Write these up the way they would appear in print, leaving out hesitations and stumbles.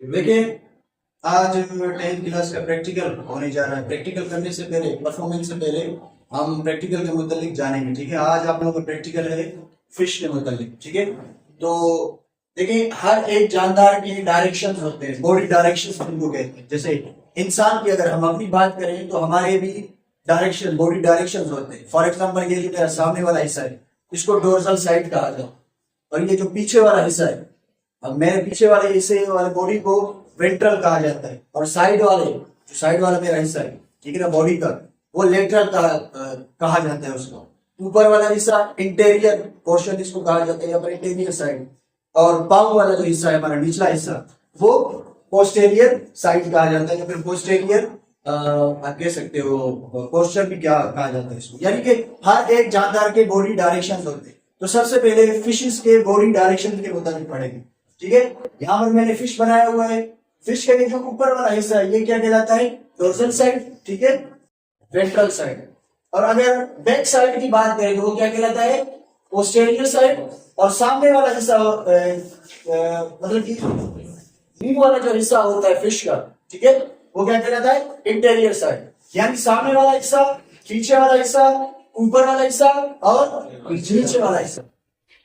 देखिए, आज 10th class का प्रैक्टिकल होने जा रहा है। प्रैक्टिकल करने से पहले, परफॉर्मेंस से पहले हम प्रैक्टिकल के मुतालिक जानेंगे। ठीक है, आज आप लोगों का प्रैक्टिकल है फिश के मुतालिक। ठीक है, तो देखिए, हर एक जानदार के डायरेक्शंस होते हैं, बॉडी डायरेक्शंस उनको कहते हैं। जैसे इंसान की अगर हम अपनी बात करें तो हमारे भी डायरेक्शन, बॉडी डायरेक्शंस होते हैं। फॉर एग्जाम्पल, ये जो मेरा सामने वाला हिस्सा है इसको डोर्सल साइड कहा जाता है, और ये जो पीछे वाला हिस्सा है, अब मेरे पीछे वाले हिस्से वाले बॉडी को वेंट्रल कहा जाता है, और साइड वाला मेरा हिस्सा है, ठीक है ना, बॉडी का, वो लेटरल कहा जाता है उसको। ऊपर वाला हिस्सा इंटीरियर पोर्शन इसको कहा जाता है, या फिर इंटीरियर साइड, और पाँव वाला जो हिस्सा है हमारा निचला हिस्सा, वो पोस्टेरियर साइड कहा जाता है, या फिर पोस्टेरियर आप कह सकते हो, पोस्चर भी क्या कहा जाता है इसको। यानी कि हर एक जानदार के बॉडी डायरेक्शन होते हैं। तो सबसे पहले फिशेस के बॉडी डायरेक्शन के मुताबिक पढ़ेंगे। ठीक है, यहाँ पर मैंने फिश बनाया हुआ है। फिश के जो ऊपर वाला हिस्सा है ये क्या कहलाता है? डोर्सल साइड, ठीक है, वेंट्रल साइड। और अगर बैक साइड की बात करें तो वो क्या कहलाता है? Posterior side. और सामने वाला हिस्सा मतलब कि नींव वाला जो हिस्सा होता है फिश का, ठीक है, वो क्या कहलाता है? Interior side. यानी सामने वाला हिस्सा, पीछे वाला हिस्सा, ऊपर वाला हिस्सा और नीचे वाला हिस्सा।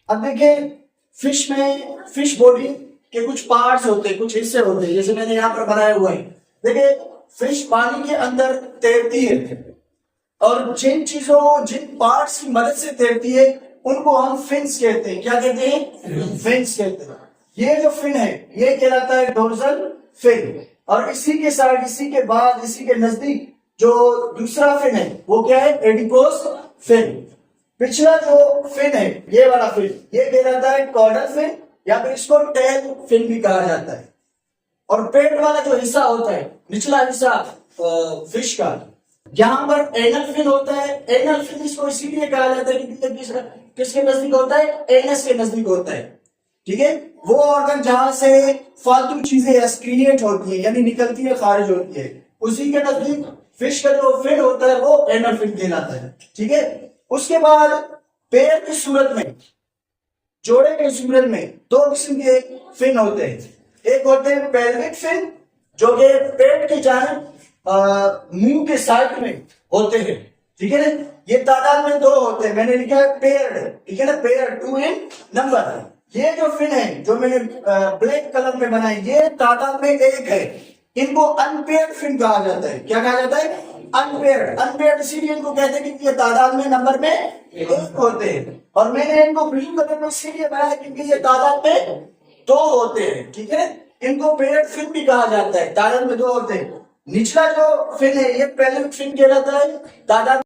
अब देखिए, फिश में फिश बॉडी के कुछ पार्ट्स होते हैं, कुछ हिस्से होते हैं, जैसे मैंने यहाँ पर बनाया हुआ है। देखिए, फिश पानी के अंदर तैरती है, और जिन पार्ट्स की मदद से तैरती है उनको हम फिन्स कहते हैं। क्या कहते हैं? फिन्स कहते हैं। ये जो फिन है ये कहलाता है डोर्सल फिन। और इसी के साथ, इसी के बाद, इसी के नजदीक जो दूसरा फिन है वो क्या है? Adipose fin. पिछला जो फिन है, ये वाला फिन, ये कहलाता है कॉर्डल फिन, या फिर इसको टेल फिन भी कहा जाता है। और पेट वाला जो हिस्सा होता है, निचला हिस्सा फिश का, यहाँ पर एनल फिन होता है। एनल फिन इसको इसीलिए कहा जाता है क्योंकि किसके नजदीक होता है? एनस के नजदीक होता है। ठीक है, वो ऑर्गन जहां से फालतू चीजें एक्सक्रीट होती है, यानी निकलती है, खारिज होती है, उसी के नजदीक फिश का जो फिन होता है वो एनल फिन कहलाता है। ठीक है, उसके बाद पैर की सूरत में, जोड़े की सूरत में दो किस्म के फिन होते हैं। एक होते हैं पेल्विक फिन, जो कि पेट के जानिब मुंह के साइड में होते हैं। ठीक है ना, ये तादाद में दो होते हैं, मैंने लिखा है पेयर्ड, ठीक है ना, पेयर्ड, 2 इन नंबर। ये जो फिन है जो मैंने ब्लैक कलर में बनाई, ये तादाद में एक है। इनको अनपेयर्ड फिन कहा जाता है। क्या कहा जाता है? अनपेयर्ड। अनपेयर्ड इसीलिए इनको कहते हैं क्योंकि ये तादाद में नंबर में एक होते हैं। और मैंने इनको ब्लू कलर में इसीलिए बनाया क्योंकि ये तादाद में दो होते हैं। ठीक है, इनको पेयर्ड फिन भी कहा जाता है, तादाद में दो होते हैं। निचला जो फिन है ये पेल्विक फिन कहलाता है, तादाद